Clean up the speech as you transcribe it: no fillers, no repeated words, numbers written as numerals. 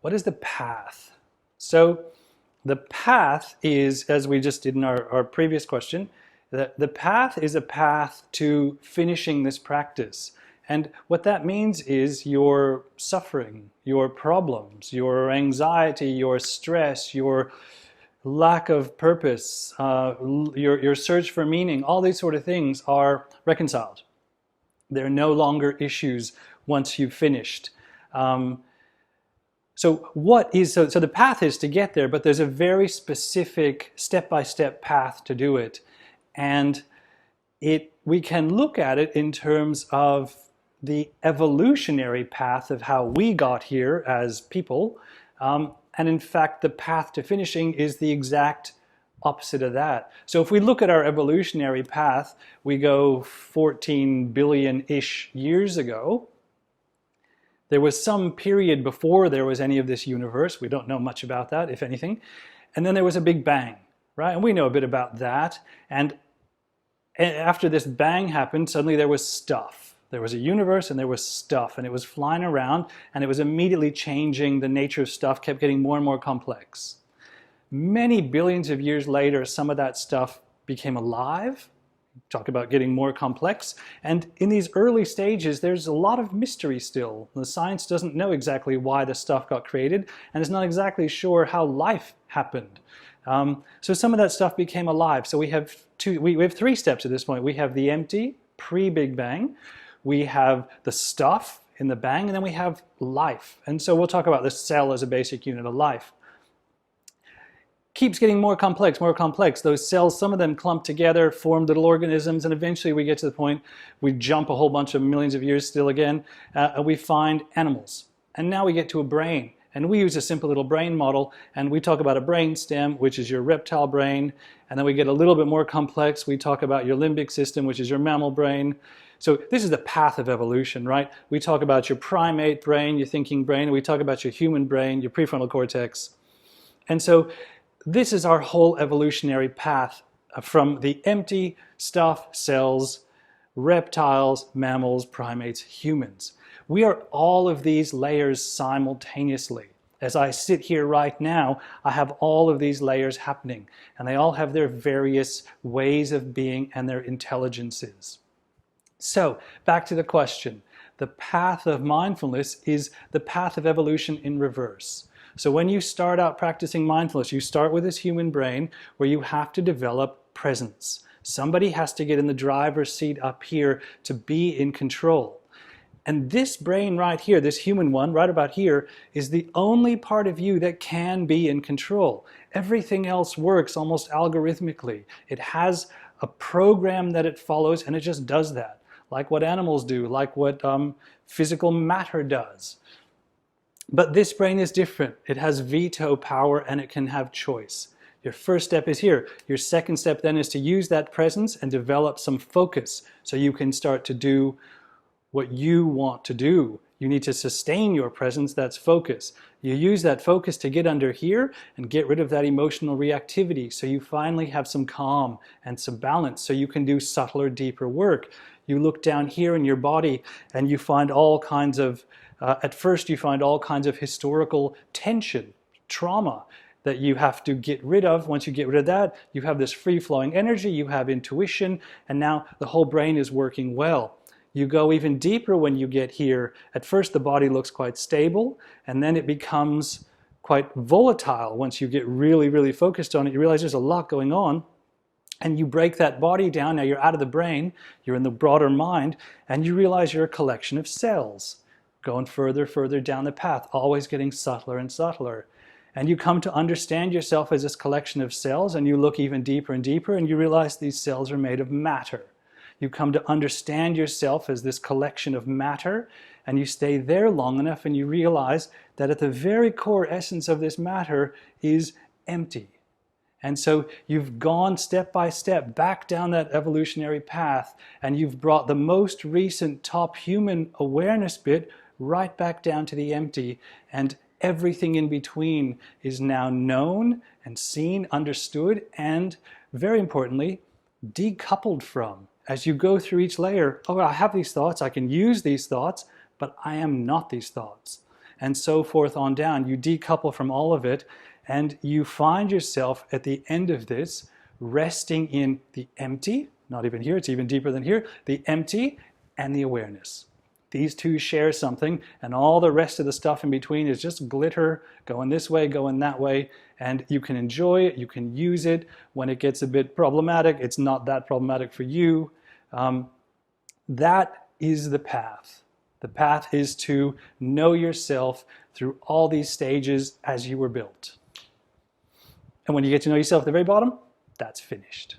What is the path? So the path is, as we just did in our previous question, the path is a path to finishing this practice. And what that means is your suffering, your problems, your anxiety, your stress, your lack of purpose, your search for meaning, all these sort of things are reconciled. They're no longer issues once you've finished. So the path is to get there, but there's a very specific step-by-step path to do it. And we can look at it in terms of the evolutionary path of how we got here as people. And in fact, the path to finishing is the exact opposite of that. So if we look at our evolutionary path, we go 14 billion-ish years ago. There was some period before there was any of this universe. We don't know much about that, if anything. And then there was a big bang, right? And we know a bit about that. And after this bang happened, suddenly there was stuff. There was a universe and there was stuff, and it was flying around, and it was immediately changing. The nature of stuff kept getting more and more complex. Many billions of years later, some of that stuff became alive. Talk about getting more complex. And in these early stages, there's a lot of mystery still. The science doesn't know exactly why the stuff got created, and is not exactly sure how life happened. So some of that stuff became alive. So we have three steps at this point. We have the empty, pre-Big Bang. We have the stuff in the bang, and then we have life. And so we'll talk about the cell as a basic unit of life. Keeps getting more complex, more complex. Those cells, some of them clump together, form little organisms, and eventually we get to the point, we jump a whole bunch of millions of years still again, and we find animals. And now we get to a brain. And we use a simple little brain model, and we talk about a brain stem, which is your reptile brain, and then we get a little bit more complex. We talk about your limbic system, which is your mammal brain. So this is the path of evolution, right? We talk about your primate brain, your thinking brain, and we talk about your human brain, your prefrontal cortex. And so this is our whole evolutionary path from the empty stuff, cells, reptiles, mammals, primates, humans. We are all of these layers simultaneously. As I sit here right now, I have all of these layers happening, and they all have their various ways of being and their intelligences. So, back to the question. The path of mindfulness is the path of evolution in reverse. So when you start out practicing mindfulness, you start with this human brain where you have to develop presence. Somebody has to get in the driver's seat up here to be in control. And this brain right here, this human one right about here, is the only part of you that can be in control. Everything else works almost algorithmically. It has a program that it follows, and it just does that. Like what animals do, like what physical matter does. But this brain is different. It has veto power, and it can have choice. Your first step is here. Your second step then is to use that presence and develop some focus so you can start to do what you want to do. You need to sustain your presence, that's focus. You use that focus to get under here and get rid of that emotional reactivity so you finally have some calm and some balance so you can do subtler, deeper work. You look down here in your body and you find all kinds of, at first you find all kinds of historical tension, trauma that you have to get rid of. Once you get rid of that, you have this free-flowing energy, you have intuition, and now the whole brain is working well. You go even deeper when you get here. At first the body looks quite stable, and then it becomes quite volatile. Once you get really, really focused on it, you realize there's a lot going on. And you break that body down. Now you're out of the brain, you're in the broader mind, and you realize you're a collection of cells going further, further down the path, always getting subtler and subtler. And you come to understand yourself as this collection of cells, and you look even deeper and deeper, and you realize these cells are made of matter. You come to understand yourself as this collection of matter, and you stay there long enough, and you realize that at the very core essence of this matter is empty. And so you've gone step by step back down that evolutionary path, and you've brought the most recent top human awareness bit right back down to the empty, and everything in between is now known and seen, understood, and very importantly, decoupled from. As you go through each layer, oh, I have these thoughts, I can use these thoughts, but I am not these thoughts. and so forth on down. You decouple from all of it, and you find yourself at the end of this resting in the empty, not even here, it's even deeper than here, the empty and the awareness. These two share something, and all the rest of the stuff in between is just glitter, going this way, going that way, and you can enjoy it, you can use it. When it gets a bit problematic, it's not that problematic for you. That is the path. The path is to know yourself through all these stages as you were built. And when you get to know yourself at the very bottom, that's finished.